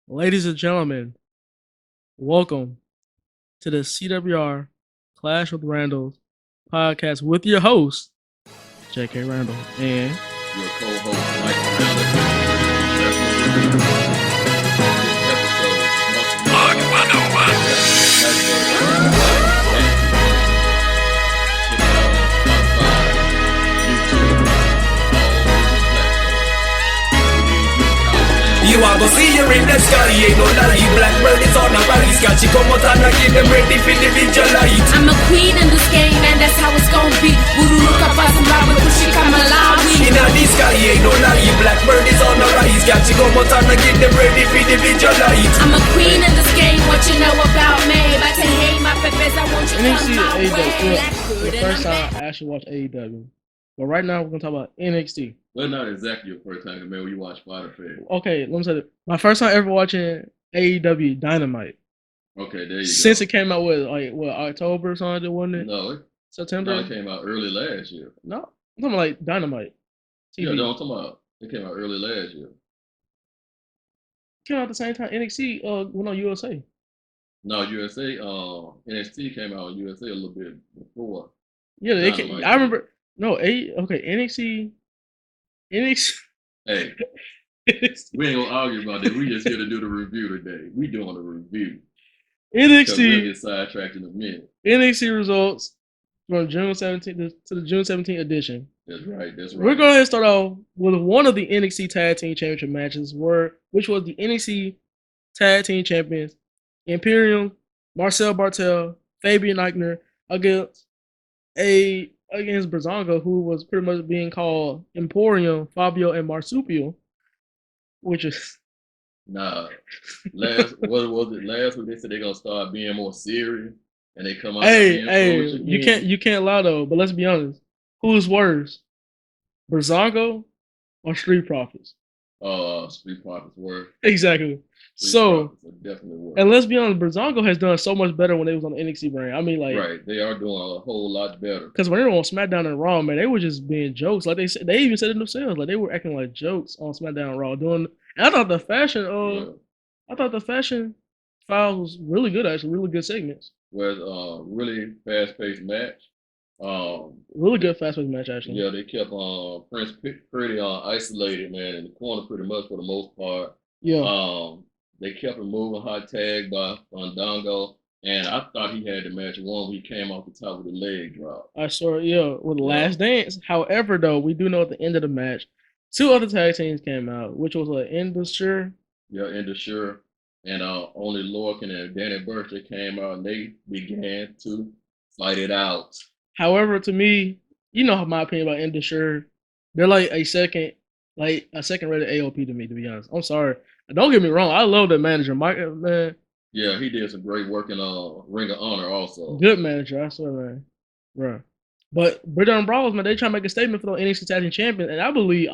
Ladies and gentlemen, welcome to the CWR Clash with Randall podcast with your host, J.K. Randall, and your co-host, Mike Randall. You are gonna see her in the sky, ain't no lie. Blackbird is on a rise, got you come out and I give them ready for the vigilite. I'm a queen in this game, and that's how it's gonna be. Voodoo look up as I'm loud, but she come alive. In the sky, ain't no lie. Blackbird is on the rise, got you come out and I give them ready for the vigilite. I'm a queen in this game, what you know about me? But to hate my peppers, I want you to come my way. The first time I actually watched AEW. But right now we're gonna talk about NXT. Well, not exactly your first time, man. When you watch Fighter Fed. Okay, let me say that. My first time ever watching AEW Dynamite. Okay, there you go. Since it came out with October or something, wasn't it? No, September. No, it came out early last year. No, I'm talking like Dynamite. TV. Yeah, no, I'm talking about it came out early last year. Came out at the same time NXT went on USA. No, USA. NXT came out on USA a little bit before. Yeah, they came, I remember. No, NXT. Hey, we ain't gonna argue about that. We just here to do the review today. We doing a review. NXT. We'll get sidetracked in a minute. NXT results from June 17th to the June 17th edition. That's right. We're going to start off with one of the NXT Tag Team Championship matches, which was the NXT Tag Team Champions, Imperium, Marcel Bartel, Fabian Eichner against Brazongo, who was pretty much being called Emporium, Fabio, and Marsupio, which is what was it last week? They said they're gonna start being more serious, and they come out. Hey, you can't lie though. But let's be honest, who's worse, Brazongo or Street Profits? Street Profits worse. Exactly. Definitely and let's be honest, Brazongo has done so much better when they was on the NXT brand. I mean, like, right, they are doing a whole lot better. Because when they were on SmackDown and Raw, man, they were just being jokes. Like they even said it themselves, like they were acting like jokes on SmackDown and Raw. And I thought the fashion files was really good, actually, really good segments. Was really fast-paced match. Really good fast-paced match, actually. Yeah, they kept Prince pretty isolated, man, in the corner pretty much for the most part. Yeah. They kept him moving, hot tag by Fandango, and I thought he had the match won when he came off the top of the leg drop. I saw, with the Last Dance. However, though, we do know at the end of the match, two other tag teams came out, which was Indusure. Yeah, Indusure. And only Lorcan and Danny Burch came out, and they began to fight it out. However, to me, you know my opinion about Indusure. They're like a second rated AOP to me, to be honest. I'm sorry. Don't get me wrong. I love that manager, Mike, man. Yeah, he did some great work in Ring of Honor also. Good manager, I swear, man. Bro. But Britt Brawlers, man, they trying to make a statement for the NXT Tag Team Champions. And I believe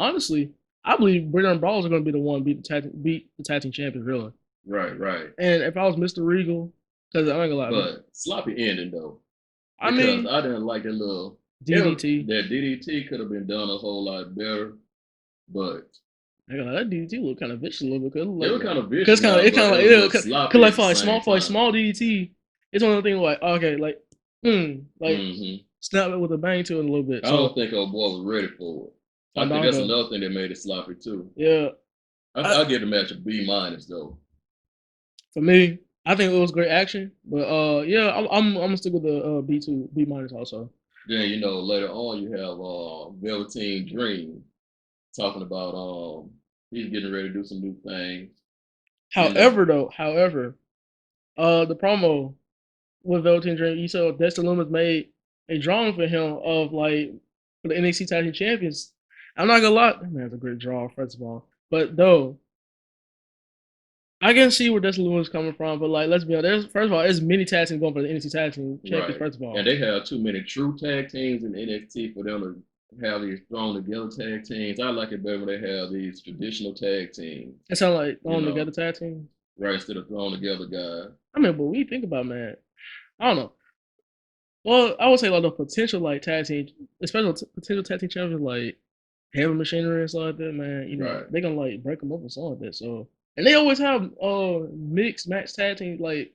Britt Brawlers are going to be the one beat the Tag Team Champions, really. Right. And if I was Mr. Regal, because I ain't gonna lie. But sloppy ending, though. I didn't like that little DDT. That DDT could have been done a whole lot better, but that DDT looked kind of vicious a little bit. It was kind of vicious. For a small DDT, it's one of the things like snap it with a bang to it a little bit. I don't think old boy was ready for it. I think that's another thing that made it sloppy too. Yeah, I'll give the match a B- though. For me, I think it was great action, but I'm gonna stick with the B- also. Then later on you have Velveteen Dream talking about he's getting ready to do some new things. However, the promo with Velveteen Dream, you saw Dexter Lumis made a drawing for him of for the NXT Tag Team Champions. I'm not gonna lie, that man's a great draw, first of all. But though, I can see where Dexter Lumis is coming from, but let's be honest. First of all, there's many tag teams going for the NXT Tag Team Champions. Right. First of all, and they have too many true tag teams in NXT for them to have these thrown together tag teams. I like it better when they have these traditional tag teams. It sounds like thrown together tag teams, right? Instead of thrown together guys. I mean, but we think about, man, I don't know. Well, I would say the potential tag team, especially potential tag team champions Heavy Machinery and stuff like that, man. Right. They're gonna break them up or something like that. So And they always have mixed match tag teams like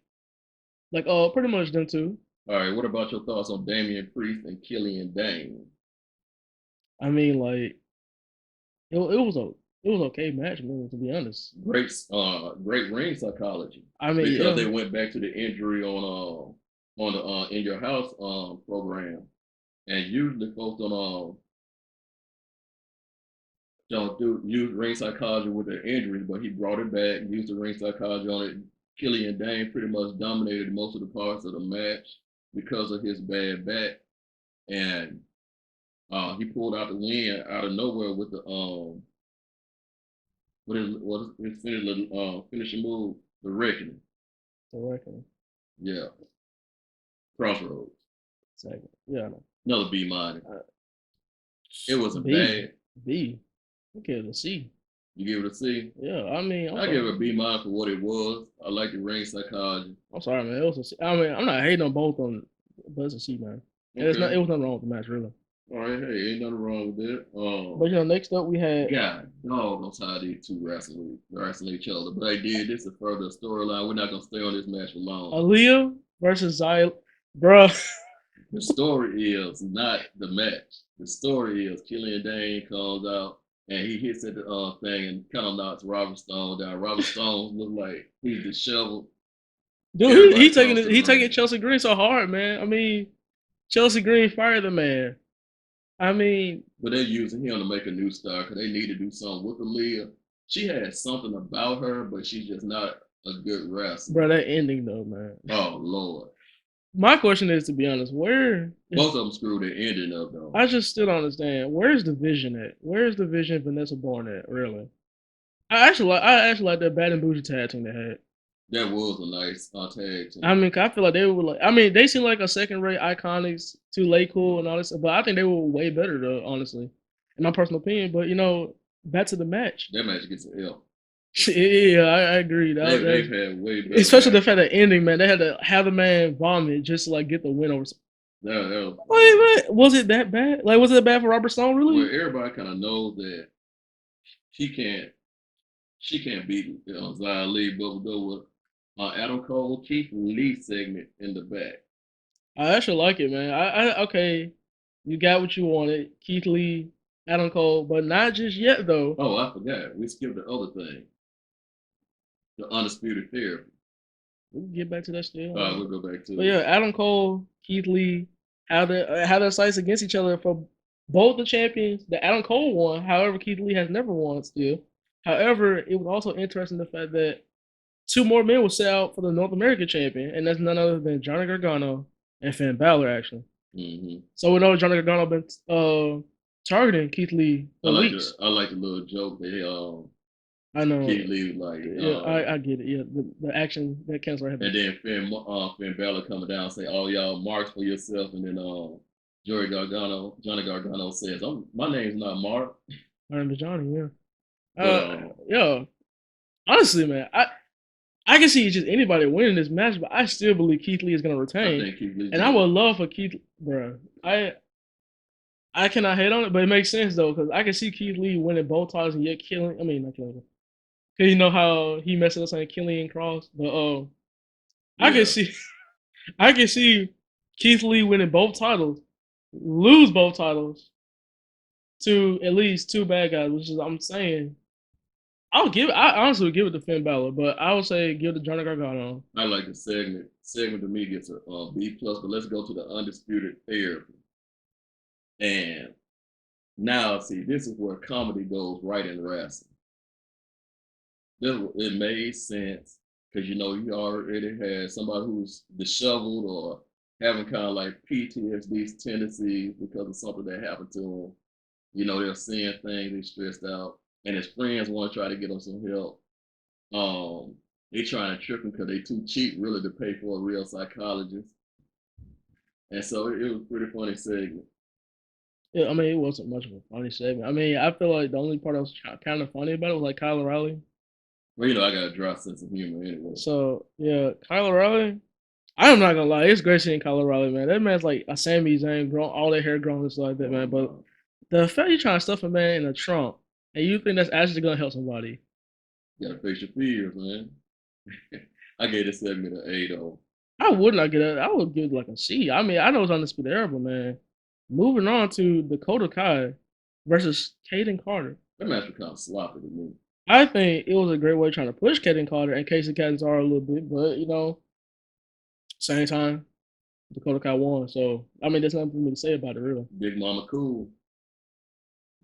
pretty much them two. All right, what about your thoughts on Damian Priest and Killian Dane? I mean, like it was okay match, man, to be honest. Great ring psychology. I mean, because yeah. they went back to the injury on the In Your House program, and usually folks don't use ring psychology with their injuries, but he brought it back, used the ring psychology on it. Killian Dane pretty much dominated most of the parts of the match because of his bad back, and he pulled out the win out of nowhere with the what is his finishing move, the Reckoning. The Reckoning. Yeah, Crossroads. Second. Yeah, no. Another B minus. It wasn't B. bad. B. I give it a C. You give it a C? Yeah, I mean, I give it a B minus for what it was. I like the ring psychology. I'm sorry, man. It was a C. I mean, I'm not hating on both on, but it's a C, man. Okay. It was nothing wrong with the match, really. All right, hey, ain't nothing wrong with that. But next up we had. God, dog knows how these two wrestling each other. But I did this is further storyline. We're not gonna stay on this match for long. Aaliyah versus Xyla, bruh. The story is not the match. The story is Killian Dane comes out and he hits at the thing and kind of knocks Robert Stone down. Robert Stone look like he's disheveled. Dude, he taking Chelsea Green so hard, man. I mean, Chelsea Green fired the man. I mean, but they're using him to make a new star because they need to do something with Aaliyah. She has something about her, but she's just not a good wrestler. Bro, that ending though, man. Oh Lord. My question is, to be honest, both of them screwed their ending up though. I just still don't understand. Where's the vision at? Where's the vision Vanessa Bourne at? Really? I actually like that Bad and Bougie tag team they had. That was a nice tag team. I mean, I feel like they were like. I mean, they seem like a second-rate Iconics, Too Late Cool, and all this. But I think they were way better, though, honestly, in my personal opinion. But back to the match. That match gets an L. Yeah, I agree. They've had way better. Especially the fact that ending, man. They had to have the man vomit just to like get the win over. Wait, was it that bad? Like, was it bad for Robert Stone? Really? Well, everybody kind of knows that she can't beat Xia Li, but we'll go with Adam Cole, Keith Lee segment in the back. I actually like it, man. Okay, you got what you wanted, Keith Lee, Adam Cole, but not just yet though. Oh, I forgot. We skipped the other thing, the Undisputed Therapy. We can get back to that still. We'll go back to. But yeah, Adam Cole, Keith Lee, how their sights against each other for both the champions. The Adam Cole won, however, Keith Lee has never won still. However, it was also interesting the fact that two more men were set out for the North American champion, and that's none other than Johnny Gargano and Finn Balor, actually. Mm-hmm. So we know Johnny Gargano been targeting Keith Lee for weeks. I like the little joke that I know. Keith Lee was like, yeah, I get it. Yeah, the action that counts right. And then Finn Balor coming down and say, "Oh, y'all marks for yourself," and then Johnny Gargano says, "My name's not Mark. My name is Johnny." Yeah. Yeah. Honestly, man, I can see just anybody winning this match, but I still believe Keith Lee is gonna retain. I think Keith Lee. And I would love for Keith, bro. I cannot hate on it, but it makes sense though, because I can see Keith Lee winning both titles and yet killing. I mean, not killing. Cause you know how he messed up saying Killian Cross, but I can see Keith Lee winning both titles, lose both titles to at least two bad guys, which is I'm saying. I honestly would give it to Finn Balor, but I would say give it to Johnny Gargano. I like the segment. Segment to me gets a B plus, but let's go to the Undisputed Therapy. And now, see, this is where comedy goes right in wrestling. It made sense because you already had somebody who's disheveled or having kind of like PTSD tendencies because of something that happened to them. They're seeing things, they're stressed out, and his friends want to try to get him some help. They trying to trick him because they too cheap really to pay for a real psychologist. And so it was a pretty funny segment. Yeah, I mean, it wasn't much of a funny segment. I mean, I feel like the only part that was kind of funny about it was like Kyle O'Reilly. Well, I got a dry sense of humor anyway. So, yeah, Kyle O'Reilly, I'm not going to lie. It's great seeing Kyle O'Reilly, man. That man's like a Sami Zayn, all that hair grown and stuff like that, man. But the fact you're trying to stuff a man in a trunk and you think that's actually going to help somebody, You gotta face your fears, man. I gave this segment an A though. I would not get it. I would give it like a C. I mean, I know it's undisputed era, but man, moving on to Dakota Kai versus Caden Carter. That match was kind of sloppy to me. I think it was a great way trying to push Caden Carter and Casey Catanzaro a little bit, but same time, Dakota Kai won. So I mean, there's nothing for me to say about it, really. Big Mama cool.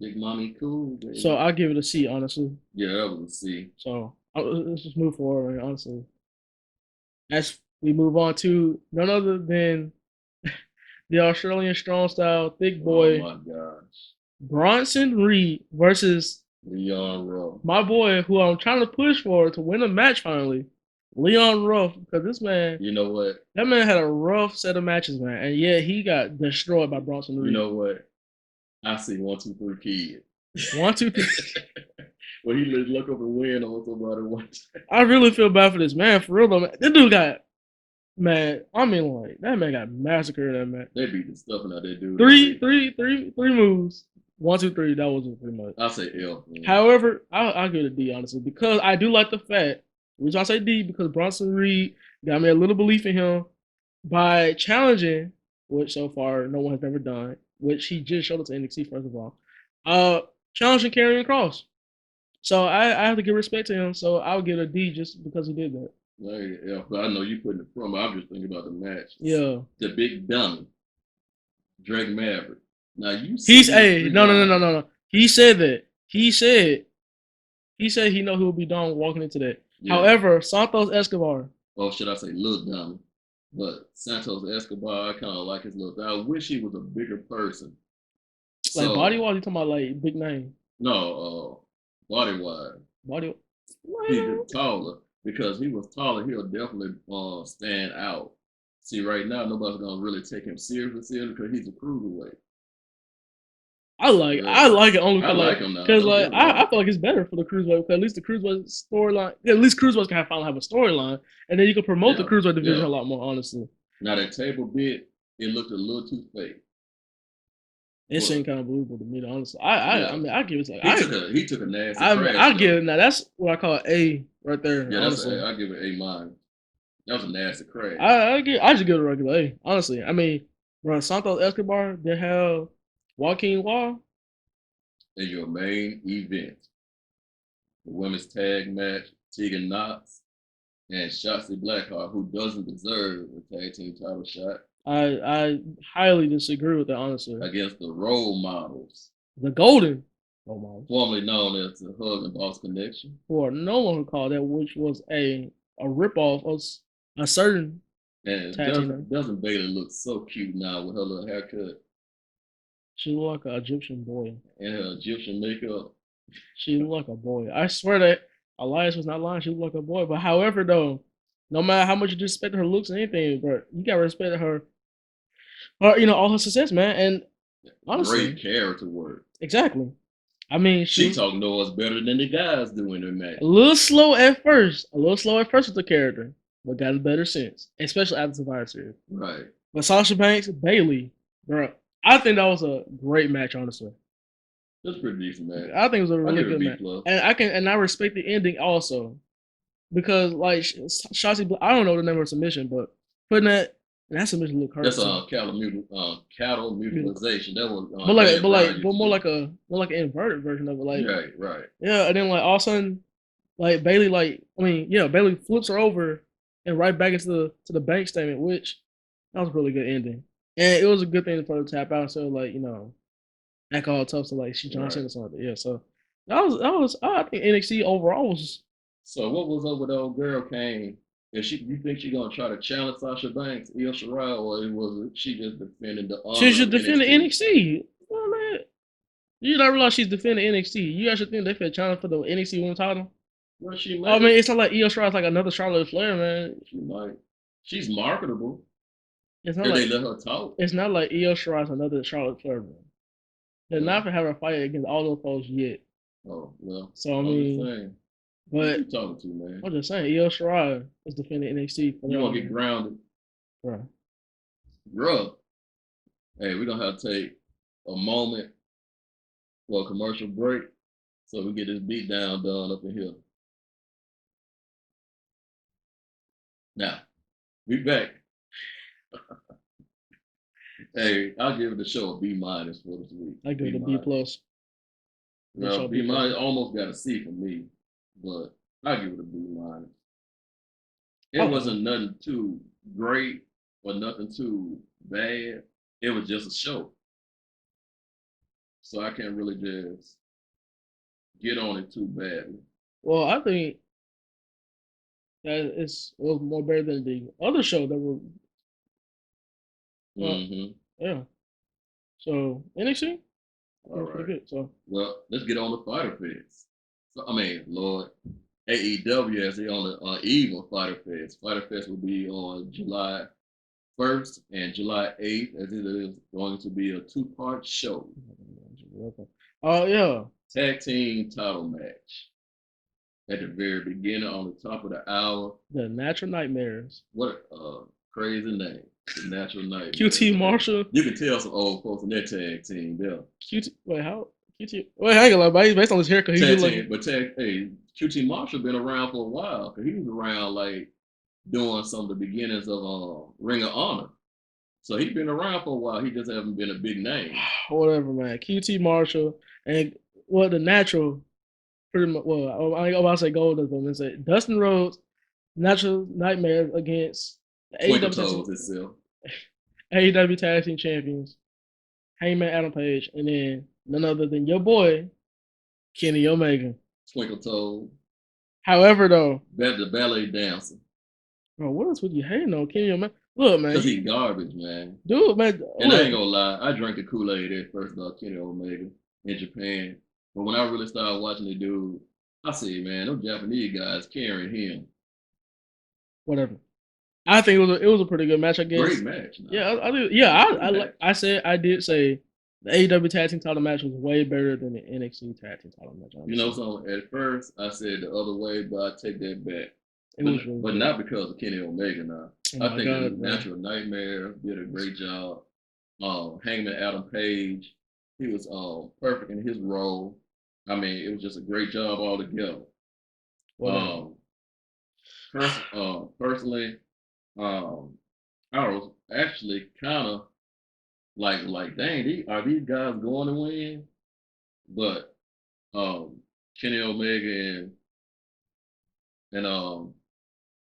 Big Mommy cool. Baby. So I'll give it a C, honestly. Yeah, that was a C. So let's just move forward, honestly. As we move on to none other than the Australian strong style thick boy. Oh my gosh. Bronson Reed versus Leon Ruff. my boy, who I'm trying to push for to win a match finally, Leon Ruff. Because this man, you know what? That man had a rough set of matches, man, and yeah, he got destroyed by Bronson Reed. You know what? I see 1, 2, 3 kid. 1, 2, 3. Well, he just look up and win on somebody once. I really feel bad for this man, for real though. Man. This dude got, man. I mean, like that man got massacred. That man. They beat the stuff out that dude. Three moves. 1, 2, 3. That was it pretty much. I'll say L. Man. However, I'll give it a D honestly because I do like the fact. The reason I say D because Bronson Reed got me a little belief in him by challenging, which so far no one has ever done, which he just showed it to NXT first of all. Challenging Karrion Kross. So I have to give respect to him. So I'll give it a D just because he did that. Yeah, but I know you putting the promo. I'm just thinking about the match. Yeah. The big dummy, Drake Maverick. Now you. He's no. He said that. He said he know he will be done walking into that. Yeah. However, Santos Escobar. Or should I say Lil Dummy? But Santos Escobar, I kind of like his look. I wish he was a bigger person. Like so, body wise, you talking about like big name? No, body wise. Body. He's taller because he was taller. He'll definitely stand out. See, right now nobody's gonna really take him seriously because he's a cruiserweight. I like it only because I feel like it's better for the cruiserweight because at least the cruiserweight storyline, at least cruiserweights can finally have a storyline, and then you can promote the cruiserweight division a lot more honestly. Now that table bit, it looked a little too fake. It seemed kind of believable to me, honestly. I mean, I give it. He took a nasty. I give it now. That's what I call A right there. Yeah, honestly. I give it A-. That was a nasty crash. I just give it a regular A. Honestly, I mean, bro, Santos Escobar, they have Joaquin Wall is your main event. The women's tag match, Tegan Knox and Shotzi Blackheart, who doesn't deserve a tag team title shot. I highly disagree with that, honestly. Against the role models. The Golden role models. Formerly known as the Hug and Boss Connection. Or no one would call that, which was a ripoff of a certain and doesn't Bailey look so cute now with her little haircut? She look like an Egyptian boy. And her Egyptian makeup. She look like a boy. I swear that Elias was not lying. She looked like a boy. But however, though, no matter how much you disrespect her looks and anything, but you gotta respect her, all her success, man. And honestly, great character work. Exactly. I mean, she talk Noah's better than the guys do in their match. A little slow at first with the character, but got a better sense, especially after Survivor Series. Right. But Sasha Banks, Bailey, bro, I think that was a great match, honestly. It was pretty decent match. I think it was a really good match, and I respect the ending also, because like Shotzi, I don't know the name of her submission, but putting that submission look hurt. That's cattle mutilization. That was but more like an inverted version of it, like right. Yeah, and then like all of a sudden, like Bailey, Bailey flips her over and right back into the bank statement, which that was a really good ending. And it was a good thing for her to tap out, so like act all tough, so like she John Cena or something. Yeah, so that was I think NXT overall was. So what was up with the old girl Kane? You think she's gonna try to challenge Sasha Banks, Io Shirai, or was she just defending the honor? She should defend the NXT. Well, man, you don't realize she's defending NXT. You actually think they could challenge for the NXT Women's title? Well, she might. I mean, it's not like Io Shirai's like another Charlotte Flair, man. She might. She's marketable. It's not if like they let her talk. It's not like Io Shirai's another Charlotte Flair, man. They're not for having a fight against all those folks yet. Oh well. So I mean, but what you talking to, man? I'm just saying, Io Shirai is defending NXT. You want to get grounded, bro? Hey, we're gonna have to take a moment for a commercial break so we get this beat down done up in here. Now, we back. Hey, I'll give the show a B minus for this week. I give it a B minus. plus. Well, B minus almost got a C for me, but I'll give it a B minus. It wasn't nothing too great or nothing too bad. It was just a show. So I can't really just get on it too badly. Well, I think that it was more better than the other show that were. Yeah. So NXT, All right. pretty good. So well, let's get on the Fighter Fest. So, I mean, Lord, AEW as they on the eve of Fighter Fest. Fighter Fest will be on July 1st and July 8th, as it is going to be a 2-part show. Oh yeah. Tag team title match. At the very beginning, on the top of the hour. The Natural Nightmares. What a crazy name. The Natural Nightmares. QT Marshall. You can tell some old folks in that tag team there. Wait, hang on, based on his haircut, tag team, but QT Marshall been around for a while, because he was around like doing some of the beginnings of Ring of Honor. So he's been around for a while. He just hasn't been a big name. Whatever, man. QT Marshall and the Natural, pretty much. Well, I about to say Golden, but I'm gonna say Dustin Rhodes, Natural Nightmares against the AEW Tag Team Champions, Hangman Adam Page, and then none other than your boy, Kenny Omega. Twinkle Toes. However, though, the ballet dancer. Bro, what else would you hating on Kenny Omega? Look, man. Because he's garbage, man. Dude, man. And I ain't gonna lie, I drank the Kool-Aid at first about Kenny Omega in Japan. But when I really started watching the dude, I said, man, those Japanese guys carrying him. Whatever. I think it was a pretty good match, I guess. Great match. No? Yeah, I do. Yeah, I did say the AEW Tag Team title match was way better than the NXT Tag Team title match. You know, so at first I said the other way, but I take that back. But not because of Kenny Omega now. I think the Natural Nightmare did a great job. Hangman Adam Page, he was perfect in his role. I mean, it was just a great job altogether. Personally, I was actually kind of like, dang, are these guys going to win? But Kenny Omega and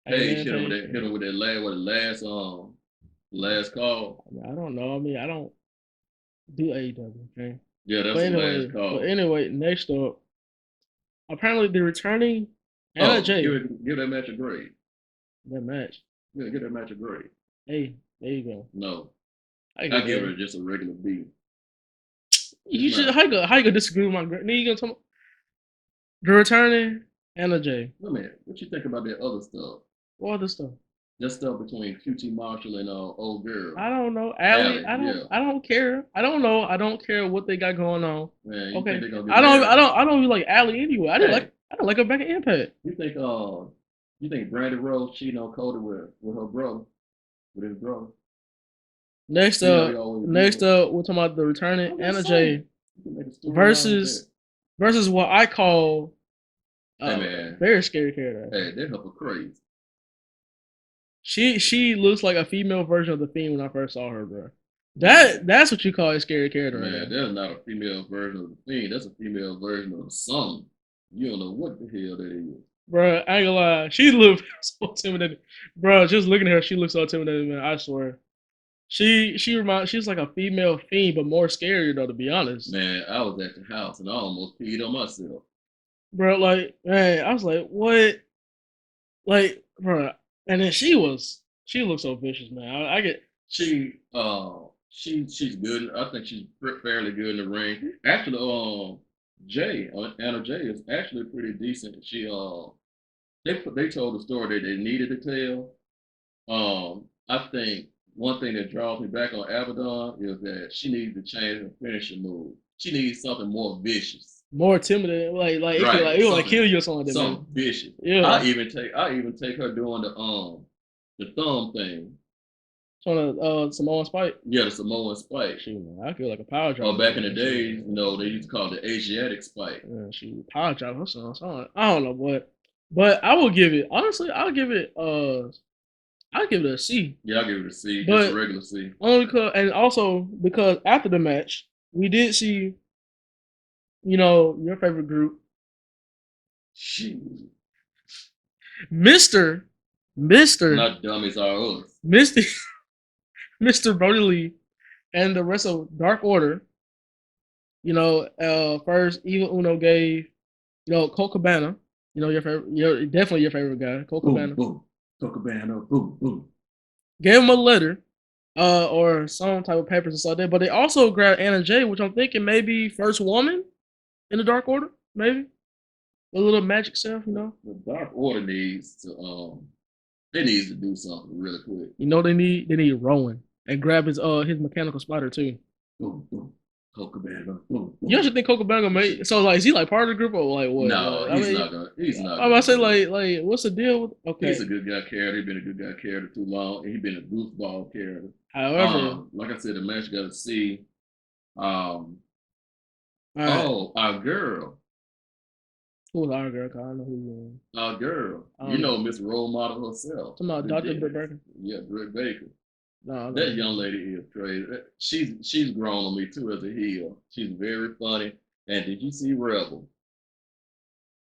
Page hit him with that last call. I don't know. I mean, I don't do AEW. Okay. Yeah, that's the last call. But anyway, next up, apparently the returning Anna Jay. Give that match a grade. That match. Yeah, give that match a grade. Hey, there you go. No, I give it just a regular B. You should. How you gonna disagree with my grade? Then you gonna talk the returning Anna Jay. Wait a minute. What you think about that other stuff? What other stuff? That stuff between QT Marshall and old girl. I don't know. Allie, I don't care. I don't know. I don't care what they got going on. Man, okay. I don't even like Allie anyway. I don't like her back at Impact. You think Brandy Rose cheating on Cody with her brother? With his brother? Next up, we're talking about the returning Anna Jay versus what I call very scary character. Hey, they're helping crazy. She looks like a female version of the Fiend when I first saw her, bro. That's what you call a scary character, man. That's not a female version of the Fiend. That's a female version of something. You don't know what the hell that is. Bro, I ain't gonna lie. She looks so intimidating. Bro, just looking at her, she looks so intimidating, man. I swear. She's like a female Fiend, but more scary though, to be honest. Man, I was at the house and I almost peed on myself. Bro, like, man, I was like, what? Like, bro. And then she looks so vicious, man. I get she's good. I think she's fairly good in the ring. Actually, Anna Jay is actually pretty decent. She they told the story that they needed to tell. I think one thing that draws me back on Abaddon is that she needs to change her finishing move. She needs something more vicious. More intimidating, like it will kill you or something. Something vicious. Yeah. I even take her doing the thumb thing. On the Samoan Spike. Yeah, the Samoan Spike. Shoot, man, I feel like a power drop. Oh, back in the days, they used to call it the Asiatic Spike. Yeah, she power drop. I don't know what, but I will give it. Honestly, I'll give it I give it a C. Yeah, I give it a C. Just But a regular C. only because, and also because after the match, we did see, your favorite group, Shoot. Mister, Mister, Not dummies are us. Misty, Mister Brody Lee, and the rest of Dark Order. First Evil Uno gave, Colt Cabana. Your favorite, definitely your favorite guy, Colt Boom, Cabana. boom. Colt Cabana, boom, boom. Gave him a letter, or some type of papers and stuff there. But they also grabbed Anna Jay, which I'm thinking maybe first woman in the Dark Order, maybe a little magic stuff, The Dark Order needs to they needs to do something really quick. They need Rowan and grab his mechanical spider too. Boom, boom. Colt Cabana, boom, boom. You actually think Coco Banga made so like is he like part of the group or like what? No, Like, he's not gonna. He's not. I'm about to say like what's the deal with okay. He's a good guy character. He's been a good guy character too long, and he's been a goofball character. However, like I said, the match got to see. right. Oh, our girl. Who was our girl? 'Cause I don't know who. Our girl. I You don't know Miss Role Model herself. Talking about Dr. Britt Baker. Yeah, Britt Baker. No, That young lady is crazy. She's grown on me too as a heel. She's very funny. And did you see Rebel?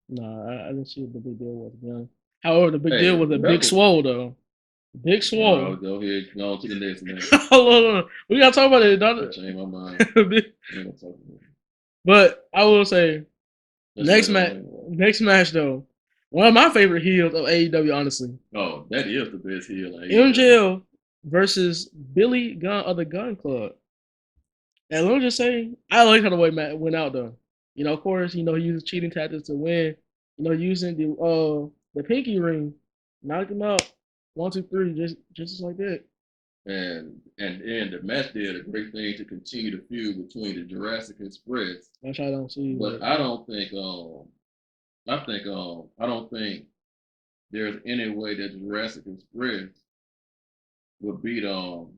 No, I didn't see what the big deal was. Man. However, the big Hey, deal was a Rebel. Big Swole though. Big Swole. Go ahead, go on to the next match. Hold on. We gotta talk about it, Dr. Change my mind. But I will say That's next match though. One of my favorite heels of AEW, honestly. Oh, that is the best heel. MJL versus Billy Gunn of the Gun Club. And let me just say, I like how the way Matt went out though. Of course, he uses cheating tactics to win. Using the pinky ring, knocked him out. 1, 2, 3, just like that. And the match did a great thing to continue the feud between the Jurassic Express. Which I don't see. But I don't think I don't think there's any way that Jurassic Express would beat MJL.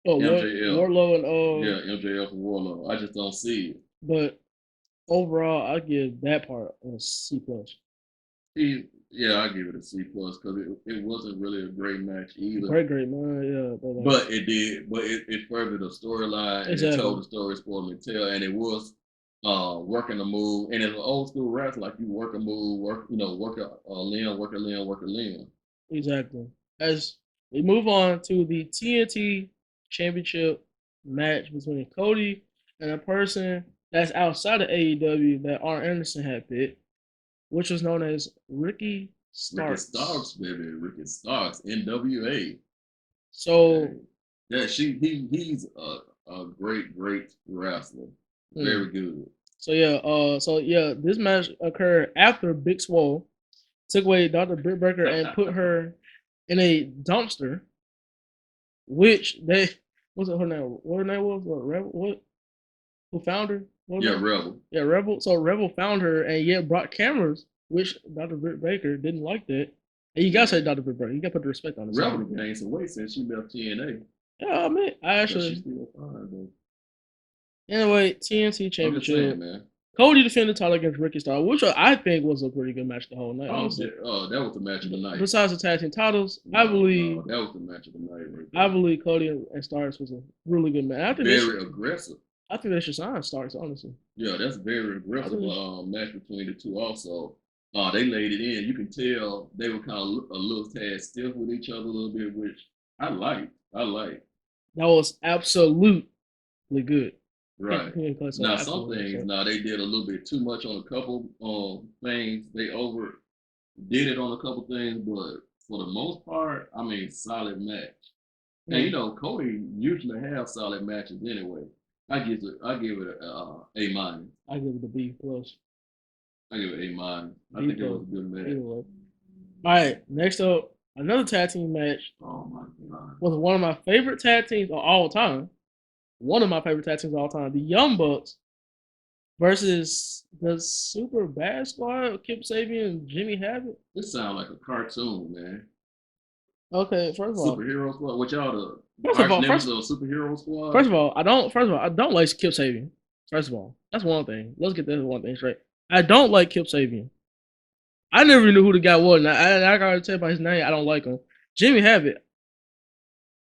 Warlow and Yeah, MJF and Warlow. I just don't see it. But overall, I give that part a C plus. I give it a C plus because it wasn't really a great match either. Great man, yeah. But it did. But it furthered the storyline and it told the story it's supposed to tell, and it was working a move. And it's an old school wrestling, like you work a move, work a limb, work a limb, work a limb. Exactly. As we move on to the TNT Championship match between Cody and a person that's outside of AEW that Arn Anderson had picked, which was known as Ricky Starks. Ricky Starks, baby. Ricky Starks, NWA. So yeah, he's a great wrestler. Very good. So this match occurred after Big Swole took away Dr. Britt Baker and put her in a dumpster, which what's her name? What her name was? What Rebel? What? Who found her? Rebel. Yeah, Rebel. So Rebel found her and yet brought cameras, which Dr. Britt Baker didn't like that. And you gotta say Dr. Britt Baker. You gotta put the respect on it. Rebel gained some weight since she left TNA. Yeah, I mean, I actually. She's still fine, though. Anyway, TNT Championship. Saying, man. Cody defended the title against Ricky Starks, which I think was a pretty good match the whole night. That was the match of the night. Besides the tag team titles, I believe that was the match of the night. Right, I believe Cody and Starks was a really good match. Very aggressive. I think they should sign Starks, honestly. Yeah, that's a very aggressive match between the two. Also, they laid it in. You can tell they were kind of a little tad stiff with each other a little bit, which I like. That was absolutely good. Right. Now, some things, they did a little bit too much on a couple things. They overdid it on a couple things, but for the most part, I mean, solid match. And Cody usually has solid matches anyway. I give it a minus. I give it a B plus. I give it a minus. I think it was a good match. All right, next up, another tag team match. Oh my god! Was one of my favorite tag teams of all time. One of my favorite tag teams of all time, the Young Bucks versus the Super Bad Squad, Kip Sabian and Jimmy Havoc. This sounds like a cartoon, man. Okay, first of all, Superhero Squad. What y'all Superhero Squad? First of all, I don't like Kip Sabian. First of all, that's one thing. Let's get that one thing straight. I don't like Kip Sabian. I never knew who the guy was. And I gotta tell you by his name. I don't like him. Jimmy Havoc.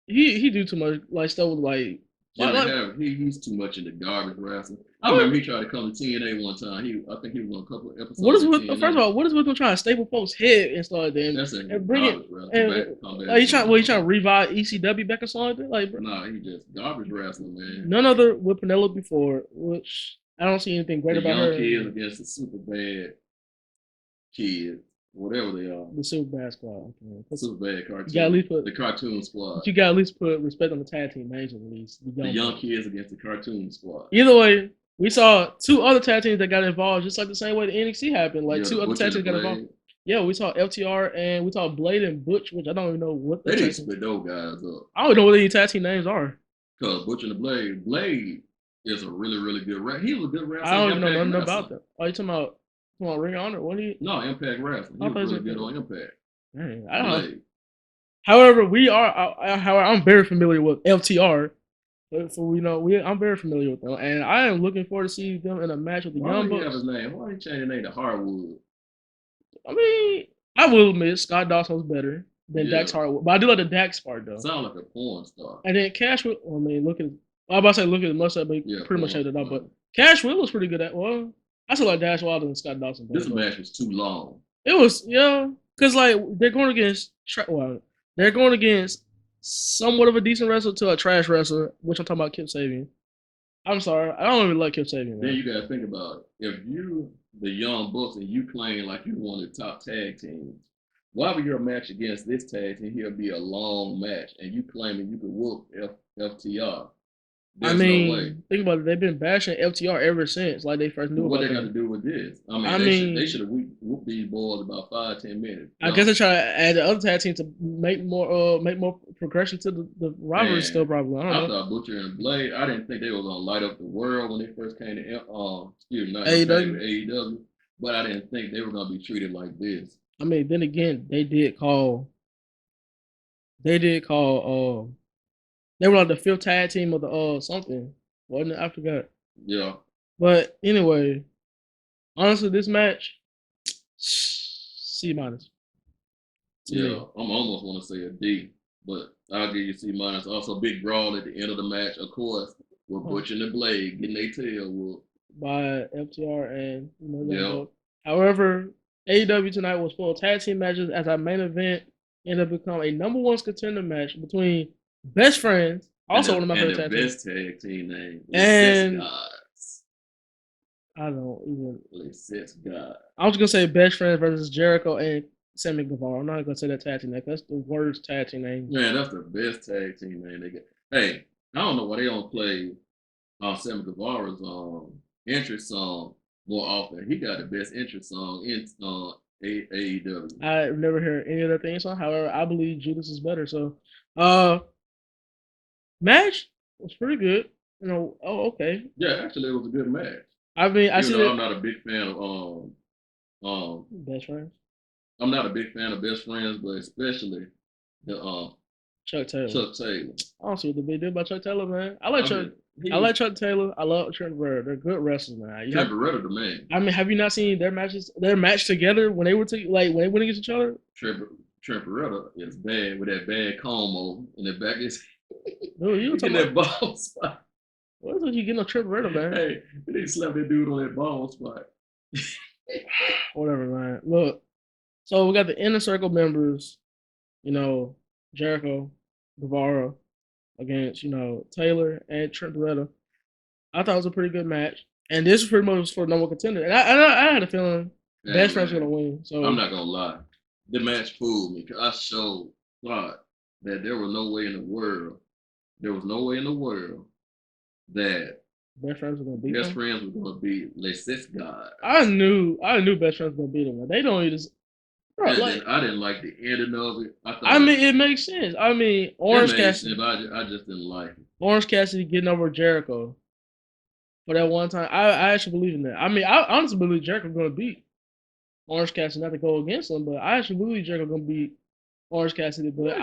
He do too much like stuff with like. Jimmy Havoc, he's too much into garbage wrestling. I What? remember he tried to come to TNA one time. I think he was on a couple of episodes. What is of with TNA. first of all? What is with them trying to staple folks' head and stuff? Then That's a and bring it. wrestling. Like he trying to revive ECW back or something? Like nah, he just garbage wrestling, man. none other with Penelope before, which I don't see anything great the about young her. kids against the super bad kids, whatever they are. The super bad squad. Okay. Super bad cartoon. You gotta at least put the cartoon squad. You gotta at least put respect on the tag team names at least. The young kids against the cartoon squad. Either way, we saw two other tag teams that got involved, just like the same way the NXT happened. Like two other tag teams got involved. Yeah, we saw FTR and we saw Blade and Butch, which I don't even know what they didn't split those guys up. I don't know what any tag team names are. Cause Butch and the Blade is a really, really good wrestler. He was a good wrestler. I don't even know nothing about that. Oh, you talking about Ring of Honor? What do you? No, Impact Wrestling. He was really good on Impact. Dang, I don't know. However, I'm very familiar with FTR. So I'm very familiar with them, and I am looking forward to seeing them in a match with the Young Bucks. Why his name? Why he change his name to Hardwood? I mean, I will admit Scott Dawson's better than Dax Hardwood, but I do like the Dax part though. Sound like a porn star. And then Cash Will. I mean, look at the mustache, but he pretty much had it up. But Cash Will was pretty good at. Well, I still like Dash Wilder and Scott Dawson. This match was too long. It was, because like they're going against somewhat of a decent wrestler to a trash wrestler, which I'm talking about Kip Sabian. I'm sorry, I don't even like Kip Sabian. Then you gotta think about it. If you the Young Bucks and you claim like you one of the top tag teams, why would your match against this tag team here be a long match and you claiming you could whoop FTR? There's no way. Think about it. They've been bashing FTR ever since, like they first knew what about they got to do with this. They should have whooped these boys about 5-10 minutes. I guess they try to add the other tag team to make more progression to the rivalry still probably. I thought Butcher and Blade, I didn't think they were gonna light up the world when they first came to AEW, but I didn't think they were gonna be treated like this. I mean, then again, they were like the fifth tag team of the something, wasn't it? I forgot. Yeah. But anyway, honestly, this match, C-. Yeah, I'm almost want to say a D, but I'll give you C-. Also, big brawl at the end of the match, of course, with Butch and the Blade getting their tail whooped by FTR and However, AEW tonight was full of tag team matches as our main event ended up becoming a number one contender match between Best Friends, also one of my favorite tag teams. Best tag team name. And I don't even. I was gonna say Best Friends versus Jericho and Sammy Guevara. I'm not gonna say that tag team name. That's the worst tag team name. Man, that's the best tag team name they get. Hey, I don't know why they don't play Sammy Guevara's entrance song more often. He got the best entrance song in AEW. I've never heard any of that theme song. However, I believe Judas is better. So, match was pretty good. Okay. Yeah, actually, it was a good match. I mean, I'm not a big fan of Best Friends. I'm not a big fan of Best Friends, but especially the Chuck Taylor. I don't see what the big deal about Chuck Taylor, man. I like Chuck Taylor. I love Trent Beretta. They're good wrestlers, man. Trent Beretta, the man. I mean, have you not seen their match together when they were when they went against each other? Trent Beretta is bad with that bad comb over in the back. Dude, you talking that ball spot. What is it you getting on Trent Beretta, man? Hey, they slapped that dude on that ball spot. Whatever, man. Look, so we got the Inner Circle members, Jericho, Guevara against, Taylor and Trent Beretta. I thought it was a pretty good match. And this was pretty much for number one contender. And I had a feeling Best Friends were going to win. So I'm not going to lie. The match fooled me because I thought that there was no way in the world that Best Friends were going to beat Best Friends were going to beat Les Six God. I knew Best Friends were going to beat them. They don't even. Bro, I didn't like the ending of it. It makes sense. I mean, Orange Cassidy. I just didn't like it. Orange Cassidy getting over Jericho for that one time. I actually believe in that. I mean, I honestly believe Jericho's going to beat Orange Cassidy, not to go against him, but I actually believe Jericho's going to beat Orange Cassidy. But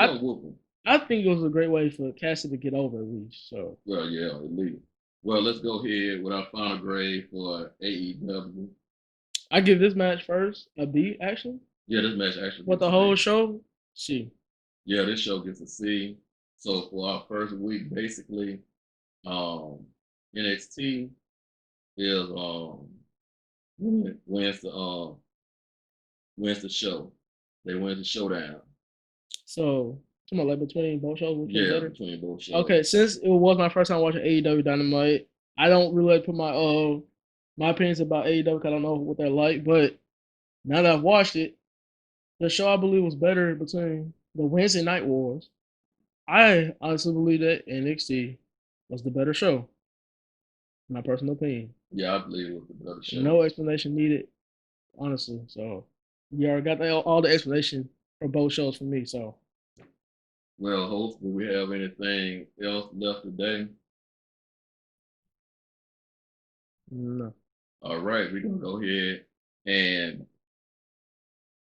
I think it was a great way for Cassidy to get over at least. So. Well, yeah, at least. Well, let's go ahead with our final grade for AEW. I give this match first a B actually. Yeah, this match actually. But gets the a whole B. show, C. Yeah, this show gets a C. So for our first week, basically, NXT is wins the show. They win the showdown. So, come on, like between both shows, which was Yeah, better? between both shows. Okay, since it was my first time watching AEW Dynamite, I don't really put my opinions about AEW because I don't know what they're like. But now that I've watched it, the show I believe was better between the Wednesday Night Wars. I honestly believe that NXT was the better show. My personal opinion. Yeah, I believe it was the better show. No explanation needed, honestly. So you already got all the explanation for both shows for me. So Well, hopefully we have anything else left today. no. All right, we're gonna go ahead and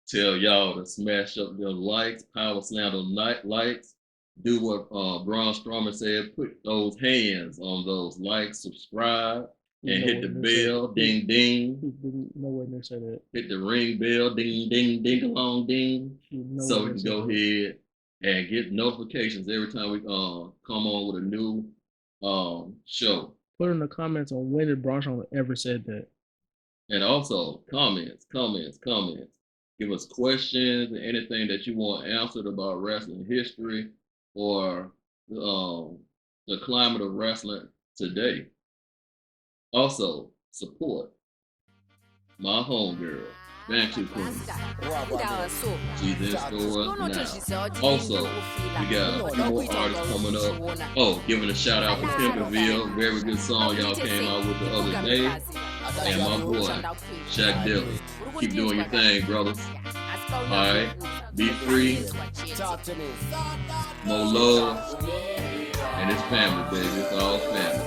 tell y'all to smash up your likes, power slam those likes. Do what Braun Strowman said, put those hands on those likes, subscribe, and hit the bell, ding ding. Nowhere near say that. Hit the ring bell, ding ding ding along ding. So we can go ahead and get notifications every time we come on with a new show. Put in the comments on when did Braun Strowman ever said that. And also comments. Give us questions and anything that you want answered about wrestling history or the climate of wrestling today. Also, support my homegirl, Bantu Queen. She's in store now. Also, we got a few more artists coming up. Oh, giving a shout out to Pimpinville. Very good song y'all came out with the other day. And my boy, Shaq Dillon. Keep doing your thing, brothers. Alright, be free. More love. And it's family, baby. It's all family.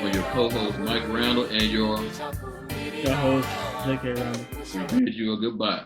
For your co-host, Mike Randall, and your host, JK Randall. We bid you a goodbye.